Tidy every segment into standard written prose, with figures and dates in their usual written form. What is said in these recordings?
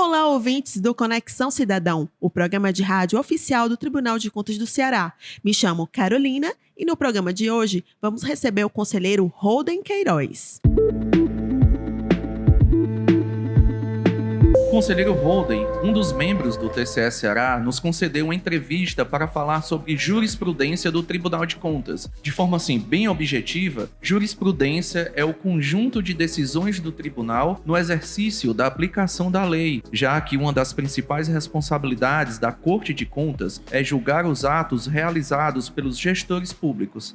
Olá, ouvintes do Conexão Cidadão, o programa de rádio oficial do Tribunal de Contas do Ceará. Me chamo Carolina e no programa de hoje vamos receber o conselheiro Holden Queiroz. O conselheiro Holden, um dos membros do TCE Ceará, nos concedeu uma entrevista para falar sobre jurisprudência do Tribunal de Contas. De forma assim, bem objetiva, jurisprudência é o conjunto de decisões do tribunal no exercício da aplicação da lei, já que uma das principais responsabilidades da Corte de Contas é julgar os atos realizados pelos gestores públicos.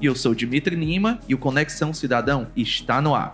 E eu sou Dimitri Lima e o Conexão Cidadão está no ar.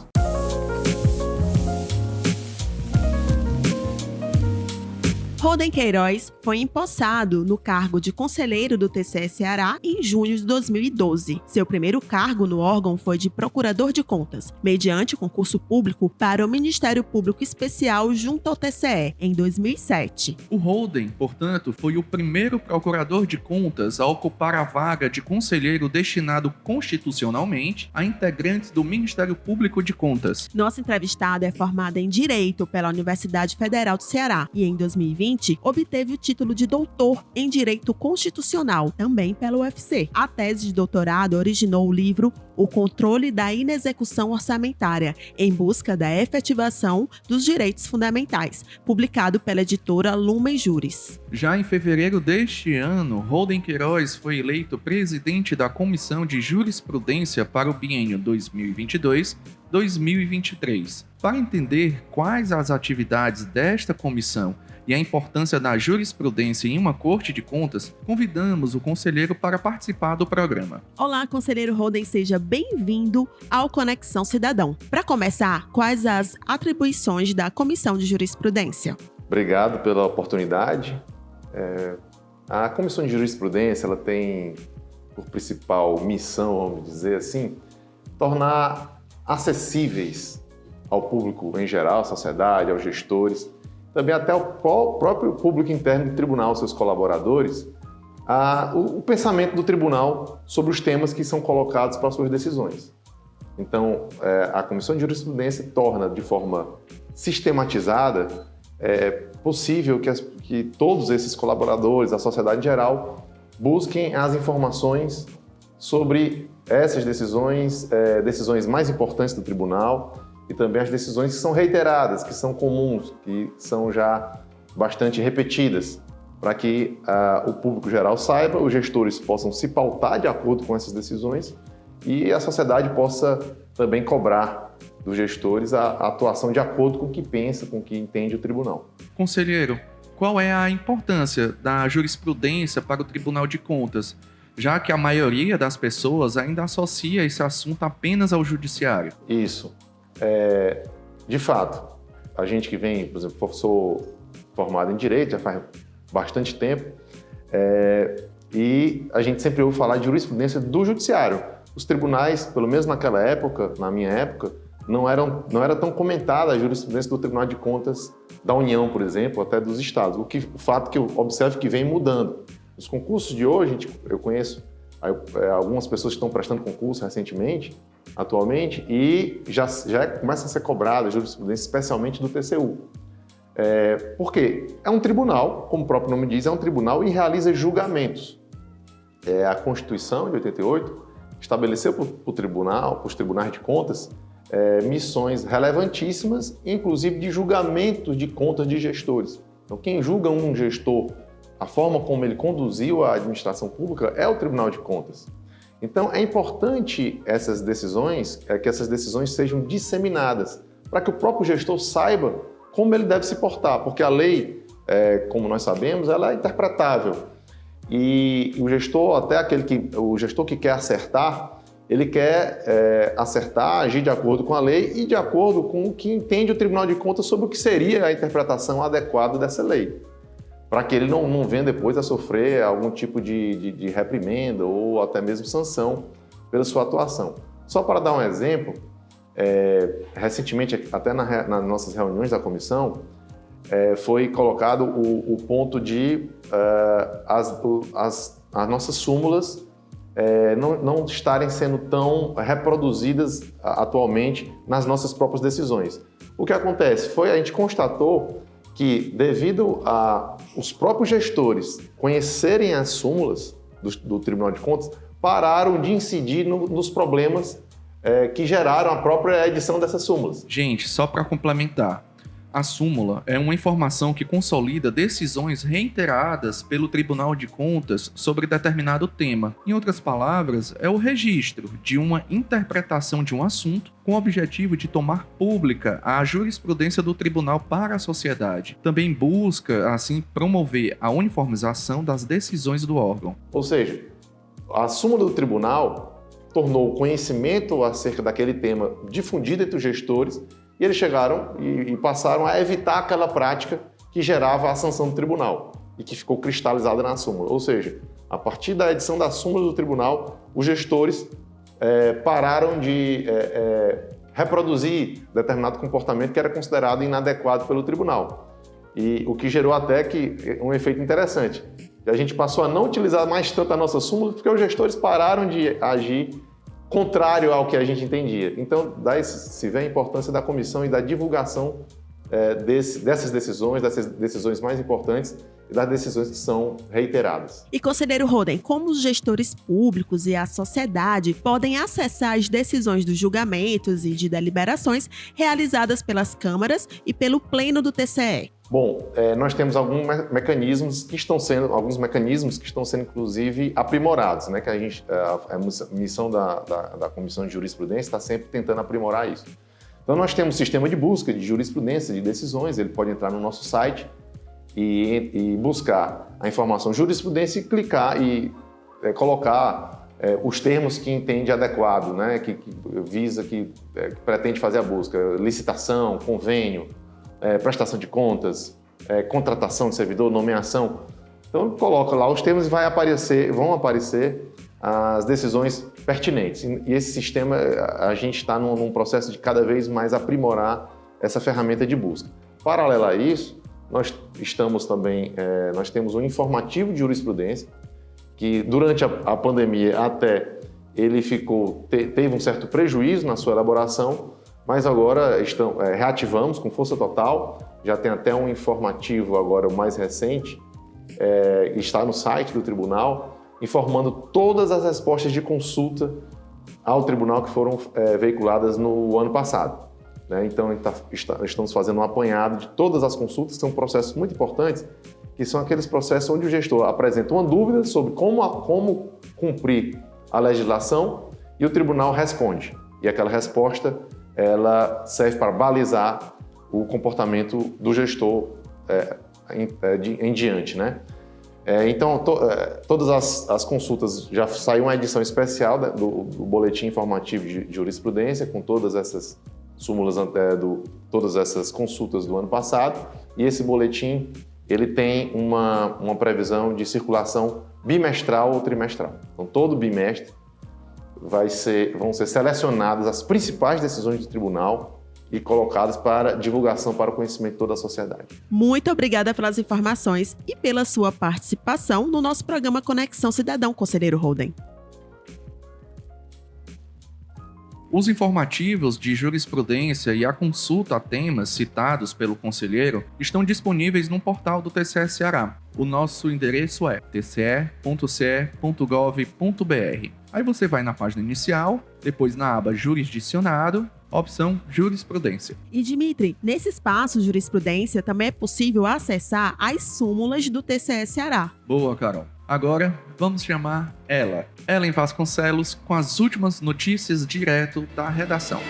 Holden Queiroz foi empossado no cargo de conselheiro do TCE Ceará em junho de 2012. Seu primeiro cargo no órgão foi de procurador de contas, mediante concurso público para o Ministério Público Especial junto ao TCE, em 2007. O Holden, portanto, foi o primeiro procurador de contas a ocupar a vaga de conselheiro destinado constitucionalmente a integrantes do Ministério Público de Contas. Nossa entrevistada é formada em Direito pela Universidade Federal do Ceará e, em 2020, obteve o título de doutor em Direito Constitucional, também pela UFC. A tese de doutorado originou o livro O Controle da Inexecução Orçamentária, em busca da efetivação dos direitos fundamentais, publicado pela editora Lumen Juris. Já em fevereiro deste ano, Holden Queiroz foi eleito presidente da Comissão de Jurisprudência para o biênio 2022-2023. Para entender quais as atividades desta comissão e a importância da jurisprudência em uma Corte de Contas, convidamos o conselheiro para participar do programa. Olá, conselheiro Holden, seja bem-vindo ao Conexão Cidadão. Para começar, quais as atribuições da Comissão de Jurisprudência? Obrigado pela oportunidade. A Comissão de Jurisprudência ela tem por principal missão, vamos dizer assim, tornar acessíveis ao público em geral, à sociedade, aos gestores, também até ao próprio público interno do tribunal, seus colaboradores, o pensamento do tribunal sobre os temas que são colocados para suas decisões. Então, a Comissão de Jurisprudência torna de forma sistematizada possível que todos esses colaboradores, a sociedade em geral, busquem as informações sobre essas decisões, decisões mais importantes do tribunal, e também as decisões que são reiteradas, que são comuns, que são já bastante repetidas, para que o público geral saiba, os gestores possam se pautar de acordo com essas decisões e a sociedade possa também cobrar dos gestores a atuação de acordo com o que pensa, com o que entende o tribunal. Conselheiro, qual é a importância da jurisprudência para o Tribunal de Contas, já que a maioria das pessoas ainda associa esse assunto apenas ao judiciário? Isso. De fato, a gente que vem, por exemplo, sou formado em Direito já faz bastante tempo, e a gente sempre ouve falar de jurisprudência do judiciário. Os tribunais, pelo menos naquela época, na minha época, não era tão comentada a jurisprudência do Tribunal de Contas da União, por exemplo, até dos estados. O fato que eu observo que vem mudando. Os concursos de hoje, eu conheço algumas pessoas que estão prestando concurso recentemente, atualmente, e já começa a ser cobrada a jurisprudência, especialmente do TCU. Por quê? É um tribunal, como o próprio nome diz, é um tribunal e realiza julgamentos. A Constituição de 88 estabeleceu para os tribunais de contas, missões relevantíssimas, inclusive de julgamentos de contas de gestores. Então, quem julga um gestor, a forma como ele conduziu a administração pública, é o Tribunal de Contas. Então, é importante que essas decisões sejam disseminadas, para que o próprio gestor saiba como ele deve se portar, porque a lei, como nós sabemos, ela é interpretável. E o gestor, o gestor que quer acertar, ele quer acertar, agir de acordo com a lei e de acordo com o que entende o Tribunal de Contas sobre o que seria a interpretação adequada dessa lei, para que ele não venha depois a sosofrer algum tipo de reprimenda ou até mesmo sanção pela sua atuação. Só para dar um exemplo, recentemente, até nas nossas reuniões da comissão, foi colocado o ponto de as nossas súmulas não estarem sendo tão reproduzidas atualmente nas nossas próprias decisões. O que acontece? A gente constatou que, devido a os próprios gestores conhecerem as súmulas do Tribunal de Contas, pararam de incidir nos problemas que geraram a própria edição dessas súmulas. Gente, só para complementar, a súmula é uma informação que consolida decisões reiteradas pelo Tribunal de Contas sobre determinado tema. Em outras palavras, é o registro de uma interpretação de um assunto com o objetivo de tomar pública a jurisprudência do tribunal para a sociedade. Também busca, assim, promover a uniformização das decisões do órgão. Ou seja, a súmula do tribunal tornou o conhecimento acerca daquele tema difundido entre os gestores. E eles chegaram e passaram a evitar aquela prática que gerava a sanção do tribunal e que ficou cristalizada na súmula. Ou seja, a partir da edição da súmula do tribunal, os gestores pararam de reproduzir determinado comportamento que era considerado inadequado pelo tribunal. E o que gerou até que um efeito interessante. A gente passou a não utilizar mais tanto a nossa súmula porque os gestores pararam de agir contrário ao que a gente entendia. Então, daí se vê a importância da comissão e da divulgação dessas decisões mais importantes e das decisões que são reiteradas. E, conselheiro Holden, como os gestores públicos e a sociedade podem acessar as decisões dos julgamentos e de deliberações realizadas pelas câmaras e pelo pleno do TCE? Bom, nós temos alguns mecanismos que estão sendo, inclusive, aprimorados, né? Que a missão da Comissão de Jurisprudência está sempre tentando aprimorar isso. Então, nós temos um sistema de busca de jurisprudência, de decisões. Ele pode entrar no nosso site e buscar a informação jurisprudência e clicar e colocar os termos que entende adequado, né? Que pretende fazer a busca: licitação, convênio, prestação de contas, contratação de servidor, nomeação. Então, coloca lá os termos e vão aparecer as decisões pertinentes. E esse sistema, a gente está num processo de cada vez mais aprimorar essa ferramenta de busca. Paralelo a isso, nós temos um informativo de jurisprudência, que durante a pandemia até ele teve um certo prejuízo na sua elaboração, mas agora reativamos com força total. Já tem até um informativo agora, o mais recente, está no site do tribunal, informando todas as respostas de consulta ao tribunal que foram veiculadas no ano passado. Né? Então, estamos fazendo um apanhado de todas as consultas, que são processos muito importantes, que são aqueles processos onde o gestor apresenta uma dúvida sobre como cumprir a legislação e o tribunal responde. E aquela resposta ela serve para balizar o comportamento do gestor em diante, né? Então, todas as consultas, já saiu uma edição especial do Boletim Informativo de Jurisprudência, com todas essas súmulas, todas essas consultas do ano passado, e esse boletim ele tem uma previsão de circulação bimestral ou trimestral. Então, todo bimestre vão ser selecionadas as principais decisões do tribunal e colocadas para divulgação para o conhecimento de toda a sociedade. Muito obrigada pelas informações e pela sua participação no nosso programa Conexão Cidadão, conselheiro Holden. Os informativos de jurisprudência e a consulta a temas citados pelo conselheiro estão disponíveis no portal do TCE Ceará. O nosso endereço é tce.ce.gov.br. Aí você vai na página inicial, depois na aba Jurisdicionado, opção Jurisprudência. E Dimitri, nesse espaço Jurisprudência também é possível acessar as súmulas do TCE Ceará. Boa, Carol. Agora, vamos chamar ela, Ellen Vasconcelos, com as últimas notícias direto da redação.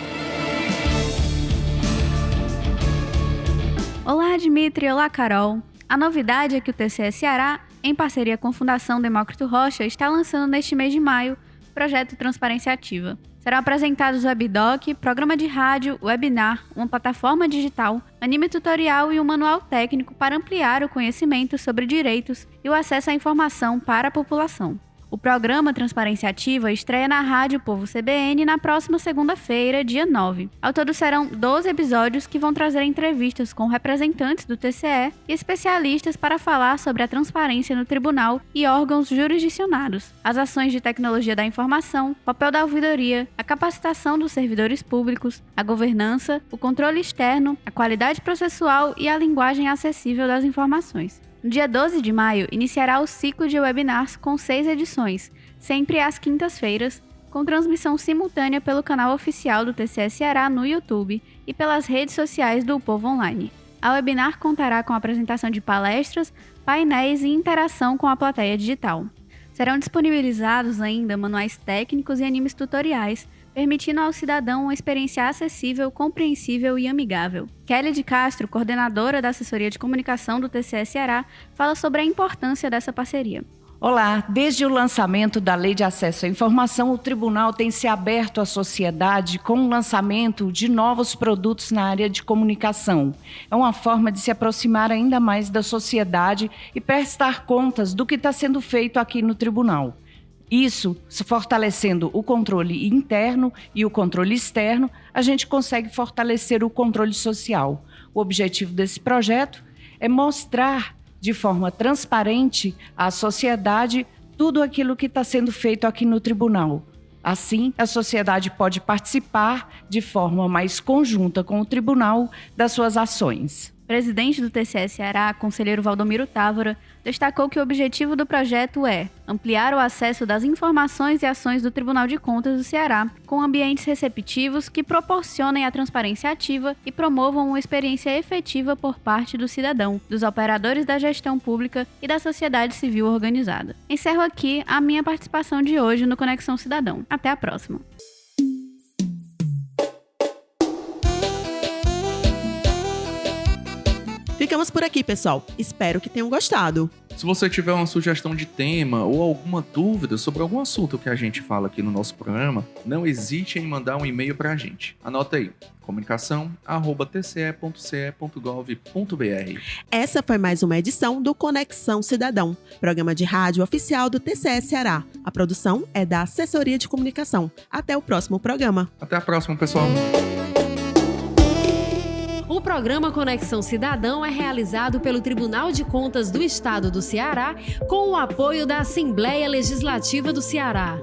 Olá, Dimitri. Olá, Carol. A novidade é que o TCE Ceará, em parceria com a Fundação Demócrito Rocha, está lançando neste mês de maio o projeto Transparência Ativa. Serão apresentados o webdoc, programa de rádio, webinar, uma plataforma digital, anime tutorial e um manual técnico para ampliar o conhecimento sobre direitos e o acesso à informação para a população. O programa Transparência Ativa estreia na Rádio Povo CBN na próxima segunda-feira, dia 9. Ao todo serão 12 episódios que vão trazer entrevistas com representantes do TCE e especialistas para falar sobre a transparência no tribunal e órgãos jurisdicionados, as ações de tecnologia da informação, o papel da ouvidoria, a capacitação dos servidores públicos, a governança, o controle externo, a qualidade processual e a linguagem acessível das informações. No dia 12 de maio, iniciará o ciclo de webinars com 6 edições, sempre às quintas-feiras, com transmissão simultânea pelo canal oficial do TCE Ceará no YouTube e pelas redes sociais do Povo Online. A webinar contará com a apresentação de palestras, painéis e interação com a plateia digital. Serão disponibilizados ainda manuais técnicos e animes tutoriais, permitindo ao cidadão uma experiência acessível, compreensível e amigável. Kelly de Castro, coordenadora da Assessoria de Comunicação do TCE Ceará, fala sobre a importância dessa parceria. Olá, desde o lançamento da Lei de Acesso à Informação, o Tribunal tem se aberto à sociedade com o lançamento de novos produtos na área de comunicação. É uma forma de se aproximar ainda mais da sociedade e prestar contas do que está sendo feito aqui no Tribunal. Isso, fortalecendo o controle interno e o controle externo, a gente consegue fortalecer o controle social. O objetivo desse projeto é mostrar de forma transparente à sociedade tudo aquilo que está sendo feito aqui no tribunal. Assim, a sociedade pode participar de forma mais conjunta com o tribunal das suas ações. O presidente do TCE Ceará, conselheiro Valdomiro Távora, destacou que o objetivo do projeto é ampliar o acesso das informações e ações do Tribunal de Contas do Ceará com ambientes receptivos que proporcionem a transparência ativa e promovam uma experiência efetiva por parte do cidadão, dos operadores da gestão pública e da sociedade civil organizada. Encerro aqui a minha participação de hoje no Conexão Cidadão. Até a próxima! Ficamos por aqui, pessoal. Espero que tenham gostado. Se você tiver uma sugestão de tema ou alguma dúvida sobre algum assunto que a gente fala aqui no nosso programa, não hesite em mandar um e-mail para a gente. Anota aí, comunicação@tce.ce.gov.br. Essa foi mais uma edição do Conexão Cidadão, programa de rádio oficial do TCE Ceará. A produção é da Assessoria de Comunicação. Até o próximo programa. Até a próxima, pessoal. O programa Conexão Cidadão é realizado pelo Tribunal de Contas do Estado do Ceará com o apoio da Assembleia Legislativa do Ceará.